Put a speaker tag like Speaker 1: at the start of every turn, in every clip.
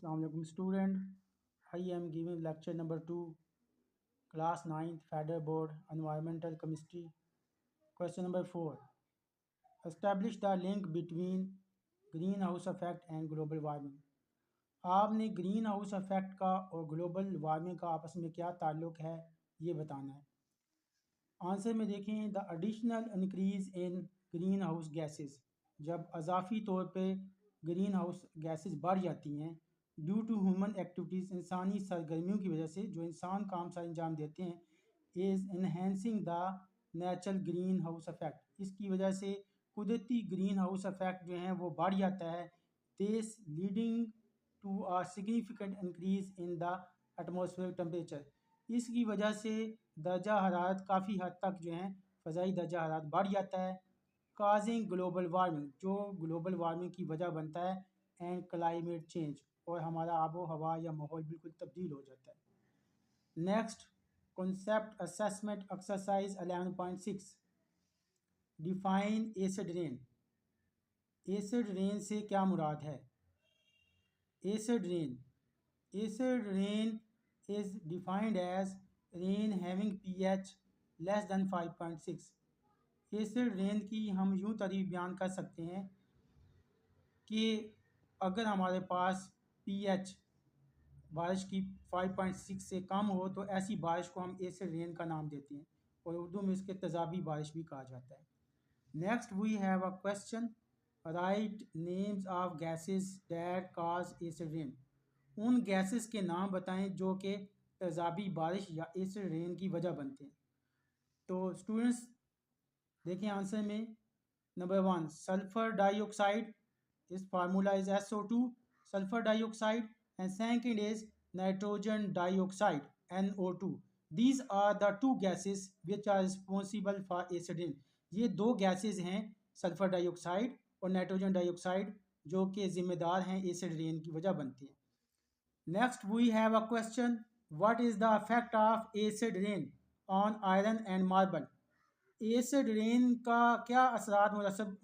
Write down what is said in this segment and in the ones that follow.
Speaker 1: Assalamu alaikum student. I am giving lecture number 2, class 9th, Federal Board, Environmental Chemistry. Question number 4. Establish the link between greenhouse effect and global warming. आपने green house effect का और global warming का आपस में क्या ताल्लुक है ये बताना है। आंसर में देखें, the additional increase in green house gases, जब अजाफी तौर पे ग्रीन हाउस गैसेज बढ़ जाती हैं ड्यू टू ह्यूमन एक्टिविटीज़, इंसानी सरगर्मियों की वजह से, जो इंसान काम सारे अंजाम देते हैं, is enhancing the natural green house effect, इसकी वजह से कुदरती ग्रीन हाउस इफेक्ट जो है वो बढ़ जाता है। This leading to a significant increase in the atmospheric temperature, इसकी वजह से दर्जा हरारत काफ़ी हद तक जो है फ़ज़ाई दर्जा हरारत बढ़ जाता है। काजिंग ग्लोबल वार्मिंग, जो ग्लोबल वार्मिंग की वजह बनता है, एंड क्लाइमेट चेंज, और हमारा आबो हवा या माहौल बिल्कुल तब्दील हो जाता है। Next, concept assessment exercise 11.6, define acid rain. Acid rain से क्या मुराद है? Acid rain is defined as rain having pH less than 5.6। Acid rain की हम यूँ तारीफ बयान कर सकते हैं कि अगर हमारे पास pH बारिश की 5.6 से कम हो तो ऐसी बारिश को हम एसिड रेन का नाम देते हैं, और उर्दू में इसके तेज़ाबी बारिश भी कहा जाता है। Next we have a question, write names of gases that cause acid rain. उन गैसेस के नाम बताएं जो कि तेज़ाबी बारिश या एसिड रेन की वजह बनते हैं। तो स्टूडेंट्स देखें आंसर में, नंबर 1 सल्फर डाइऑक्साइड, इस formula is SO2 sulphur dioxide, and second is nitrogen dioxide NO2. These are the two gases which are responsible for acid rain. ये दो गैसेज हैं, सल्फर डाइऑक्साइड और नाइट्रोजन डाइऑक्साइड, जो कि ज़िम्मेदार हैं एसिड रेन की वजह बनती हैं। Next we have a question, what is the effect of acid rain on iron and marble. Acid rain का क्या असरात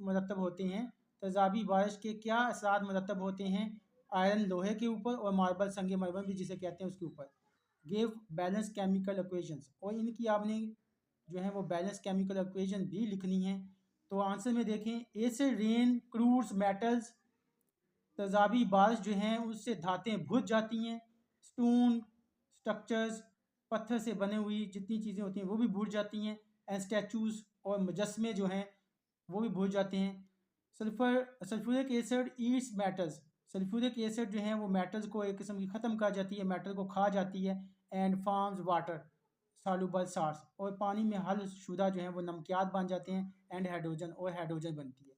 Speaker 1: मुरतब होते हैं, तेज़ाबी बारिश के क्या असरात मुरतब होते हैं आयरन लोहे के ऊपर और मार्बल संगे मार्बल भी जिसे कहते हैं उसके ऊपर। गिव बैलेंस केमिकल इक्वेशंस, और इनकी आपने जो है वो बैलेंस केमिकल इक्वेशन भी लिखनी है। तो आंसर में देखें, एसिड रेन क्रूड्स मेटल्स, तेज़ाबी बारिश जो हैं उससे धातें बुझ जाती हैं, स्टोन स्ट्रक्चर्स, पत्थर से बने हुई जितनी चीज़ें होती हैं वो भी बुझ जाती हैं, एंड स्टैचूज़ और मुजस्मे जो हैं वो भी बुझ जाते हैं। Sulphuric acid Yeats metals, sulphuric acid जो है वो मेटल्स को एक किस्म की ख़त्म कर जाती है, मेटल को खा जाती है, and forms water soluble salts, और पानी में हल शुदा जो है वो नमकियात बन जाते हैं, एंड हाइड्रोजन बनती है।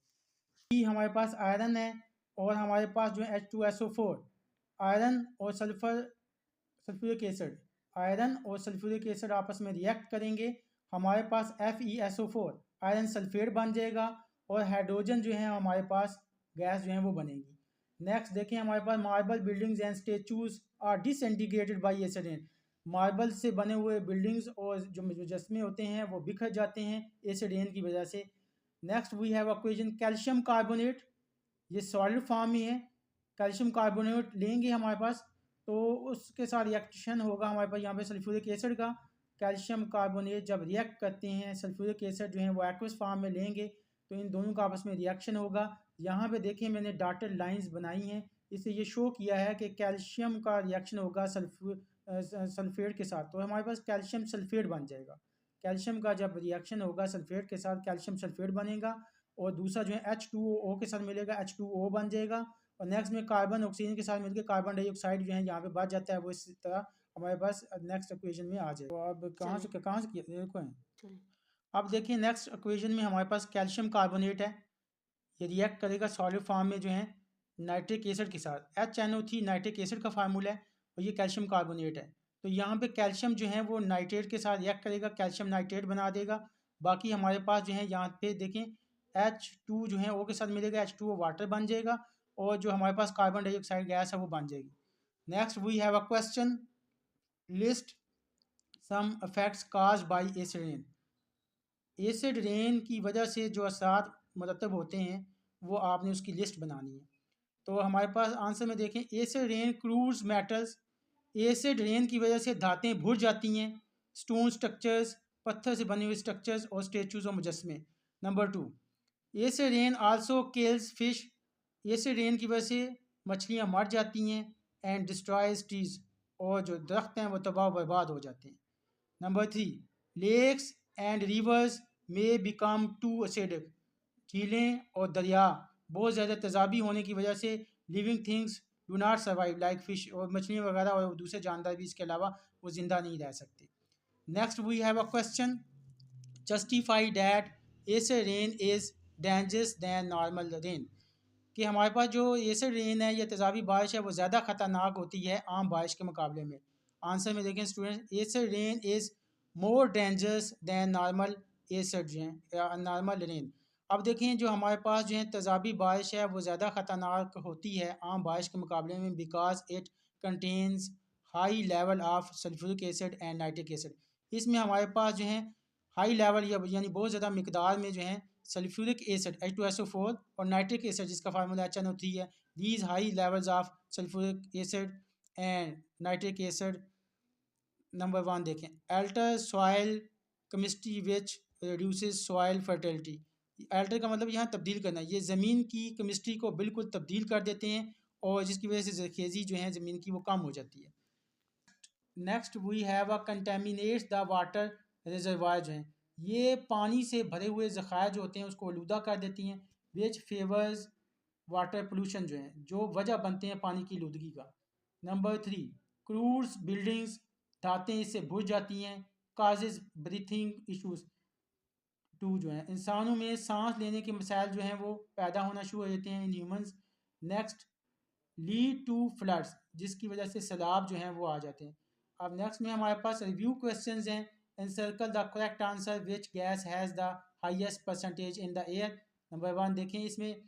Speaker 1: ये हमारे पास आयरन है और हमारे पास जो है H2SO4, आयरन और सल्फ्यूरिक एसिड, आयरन और सल्फ्यूरिक एसिड आपस में रिएक्ट करेंगे, हमारे पास FeSO4 आयरन सल्फेट बन जाएगा, और हाइड्रोजन जो है हमारे पास गैस जो है वो बनेगी। नेक्स्ट देखें, हमारे पास marble buildings and statues are disintegrated by acid rain, marble से बने हुए बिल्डिंग्स और जो मुजस्मे होते हैं वो बिखर जाते हैं एसिड रेन की वजह से। Next we have a question, calcium carbonate, ये सॉलिड फॉर्म में है, कैल्शियम कार्बोनेट लेंगे हमारे पास तो उसके साथ रिएक्शन होगा हमारे पास यहाँ पे सल्फ्यूरिक एसिड का। कैल्शियम कार्बोनेट जब रिएक्ट करते हैं सल्फ्यूरिक एसिड जो है वो एक्वस फॉर्म में लेंगे तो इन दोनों का आपस में रिएक्शन होगा। यहाँ पे देखिए मैंने डॉटेड लाइंस बनाई हैं, इससे ये शो किया है कि कैल्शियम का रिएक्शन होगा सल्फेट के साथ, तो हमारे पास कैल्शियम सल्फेट बन जाएगा। कैल्शियम का जब रिएक्शन होगा सल्फेट के साथ कैल्शियम सल्फेट बनेगा, और दूसरा जो है H2O के साथ मिलेगा H2O बन जाएगा, और नेक्स्ट में कार्बन ऑक्सीजन के साथ मिलकर कार्बन डाइऑक्साइड जो है यहाँ पे बढ़ जाता है, वो इस तरह हमारे पास नेक्स्ट इक्वेशन में आ जाएगा। तो अब कहाँ से किया देखो हैं। अब देखिए नेक्स्ट इक्वेशन में हमारे पास कैल्शियम कार्बोनेट है, ये रिएक्ट करेगा सॉलिड फॉर्म में जो है नाइट्रिक एसिड के साथ, HNO3 नाइट्रिक एसिड का फार्मूला है, और ये कैल्शियम कार्बोनेट है। तो यहाँ पे कैल्शियम जो है वो नाइट्रेट के साथ रिएक्ट करेगा, कैल्शियम नाइट्रेट बना देगा। बाकी हमारे पास जो है यहाँ पे देखें H2 जो है O के साथ मिलेगा, H2O वाटर बन जाएगा, और जो हमारे पास कार्बन डाइऑक्साइड गैस है वो बन जाएगी। Next we have a question, list some effects caused by acid rain. Acid rain की वजह से जो असरात मुरतब होते हैं वो आपने उसकी लिस्ट बनानी है। तो हमारे पास आंसर में देखें, acid rain cruise metals, acid rain की वजह से धातें भुर जाती हैं, स्टोन स्ट्रक्चर्स, पत्थर से बने हुए स्ट्रक्चर्स और स्टेचूज और मुजस्मे। Number 2, acid rain also kills fish, acid rain की वजह से मछलियाँ मर जाती हैं, एंड डिस्ट्रॉयज ट्रीज, और जो दरख्त हैं वो तबाह बर्बाद हो जाते हैं। नंबर 3, लेक्स एंड रिवर्स में बिकम टू एसिडिक, झीलें और दरिया बहुत ज़्यादा तेज़ाबी होने की वजह से living things do not survive like fish, और मछलियाँ वगैरह और दूसरे जानदार भी इसके अलावा वो ज़िंदा नहीं रह सकते। Next we have a question, justify that acid rain is dangerous than normal rain, कि हमारे पास जो एसिड रेन है या तेज़ाबी बारिश है वो ज़्यादा ख़तरनाक होती है आम बारिश के मुकाबले में। आंसर में देखें student, acid rain is more dangerous than normal acid rain या नॉर्मल रेन। अब देखें जो हमारे पास जो है तेज़ाबी बारिश है वो ज़्यादा ख़तरनाक होती है आम बारिश के मुकाबले में, because it contains high level of sulphuric acid and nitric acid. इसमें हमारे पास जो है हाई लेवल या यानी बहुत ज़्यादा मिकदार में जो है सल्फ्यूरिक एसिड H2SO4 और नाइट्रिक एसिड जिसका फार्मूला HNO3 है, these high levels of sulphuric acid and nitric acid. Number 1 देखें, alter soil chemistry which reduces soil fertility. Alter का मतलब यहाँ तब्दील करना, ये ज़मीन की केमिस्ट्री को बिल्कुल तब्दील कर देते हैं और जिसकी वजह से जरखेज़ी जो है ज़मीन की वो कम हो जाती है। Next we have a contaminates the water reservoir, जो हैं ये पानी से भरे हुए ज़खायर जो होते हैं उसको आलूदा कर देती हैं, विच फेवर्स वाटर पोल्यूशन, जो है जो वजह बनते हैं पानी की आलूदगी का। नंबर 3, क्रूज बिल्डिंग्स, धातें इससे बुझ जाती हैं, काजेज ब्रीथिंग इशूज़ टू, जो है इंसानों में सांस लेने के मसाइल जो हैं वो पैदा होना शुरू हो जाते हैं in humans. Next, lead to floods, जिसकी वजह से सैलाब जो हैं वो आ जाते हैं। अब नेक्स्ट में हमारे पास रिव्यू क्वेश्चंस हैं, encircle the correct answer, which gas has the highest percentage in the air. Number 1 देखें, इसमें